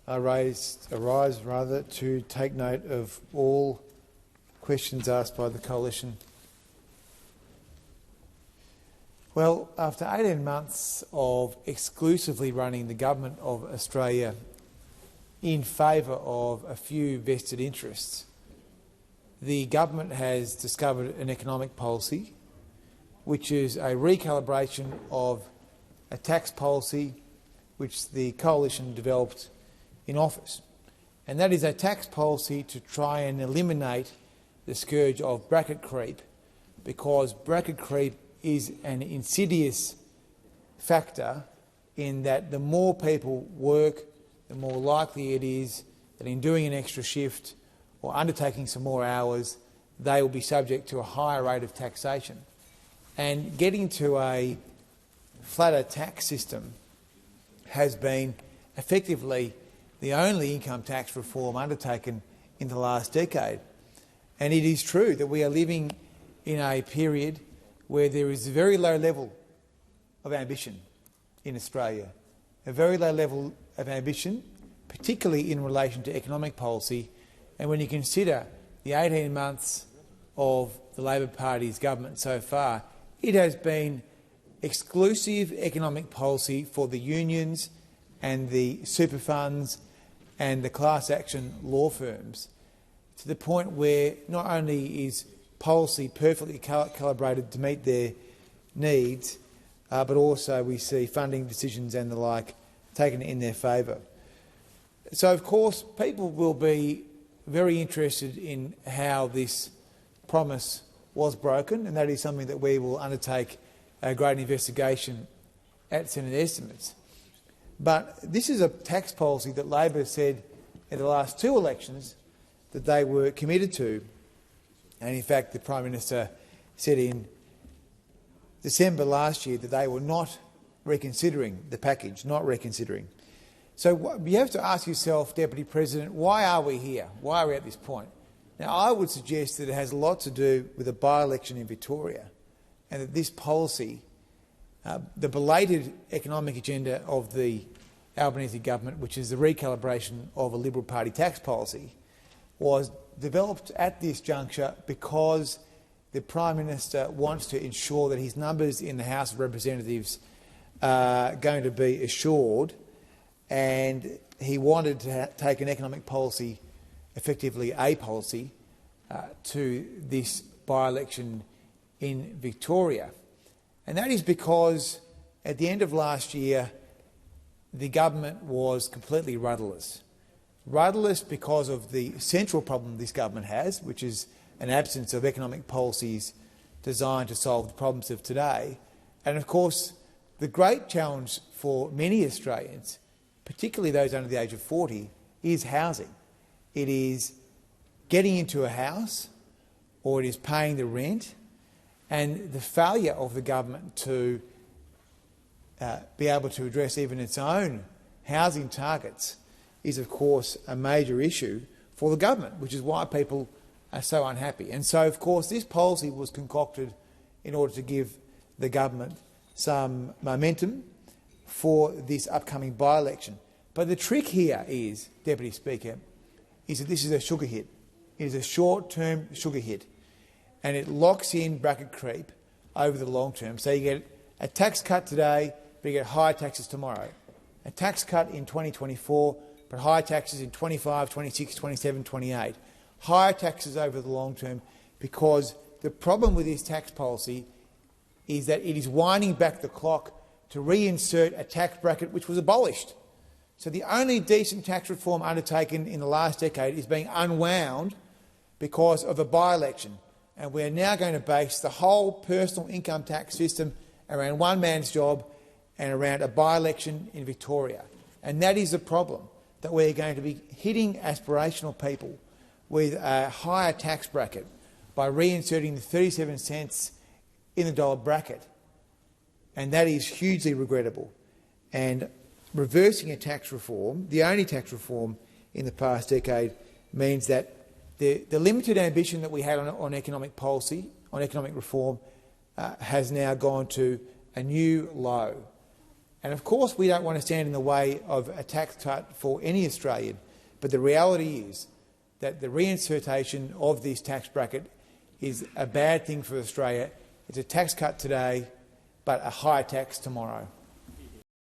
arise to take note of all questions asked by the Coalition. Well, after 18 months of exclusively running the Government of Australia in favour of a few vested interests, the government has discovered an economic policy which is a recalibration of a tax policy which the Coalition developed in office. And that is a tax policy to try and eliminate the scourge of bracket creep, because bracket creep is an insidious factor in that the more people work, the more likely it is that in doing an extra shift or undertaking some more hours, they will be subject to a higher rate of taxation. And getting to a flatter tax system has been effectively the only income tax reform undertaken in the last decade. And it is true that we are living in a period where there is a very low level of ambition in Australia, a very low level of ambition, particularly in relation to economic policy. And when you consider the 18 months of the Labor Party's government so far, it has been exclusive economic policy for the unions and the super funds and the class action law firms, to the point where not only is policy perfectly calibrated to meet their needs, but also we see funding decisions and the like taken in their favour. So, of course, people will be very interested in how this promise was broken, and that is something that we will undertake a great investigation at Senate Estimates. But this is a tax policy that Labor said in the last two elections that they were committed to. And in fact, the Prime Minister said in December last year that they were not reconsidering the package, not reconsidering. So you have to ask yourself, Deputy President, why are we here? Why are we at this point? Now, I would suggest that it has a lot to do with a by-election in Victoria, and that this policy, the belated economic agenda of the Albanese government, which is the recalibration of a Liberal Party tax policy, was developed at this juncture because the Prime Minister wants to ensure that his numbers in the House of Representatives are going to be assured, and he wanted to take an economic policy, effectively a policy, to this by-election in Victoria. And that is because at the end of last year the government was completely rudderless. Rudderless because of the central problem this government has, which is an absence of economic policies designed to solve the problems of today. And of course, the great challenge for many Australians, particularly those under the age of 40, is housing. It is getting into a house, or it is paying the rent, and the failure of the government to be able to address even its own housing targets is, of course, a major issue for the government, which is why people are so unhappy. And so, of course, this policy was concocted in order to give the government some momentum for this upcoming by-election. But the trick here is, Deputy Speaker, is that this is a sugar hit. It is a short-term sugar hit, and it locks in bracket creep over the long term. So you get a tax cut today, but you get higher taxes tomorrow. A tax cut in 2024, but higher taxes in 25, 26, 27, 28. Higher taxes over the long term, because the problem with this tax policy is that it is winding back the clock to reinsert a tax bracket which was abolished. So the only decent tax reform undertaken in the last decade is being unwound because of a by-election. And we're now going to base the whole personal income tax system around one man's job and around a by-election in Victoria. And that is the problem, that we're going to be hitting aspirational people with a higher tax bracket by reinserting the 37 cents in the dollar bracket. And that is hugely regrettable. And reversing a tax reform, the only tax reform in the past decade, means that the limited ambition that we had on economic policy, on economic reform, has now gone to a new low. And of course we don't want to stand in the way of a tax cut for any Australian, but the reality is that the reinsertion of this tax bracket is a bad thing for Australia. It's a tax cut today, but a higher tax tomorrow.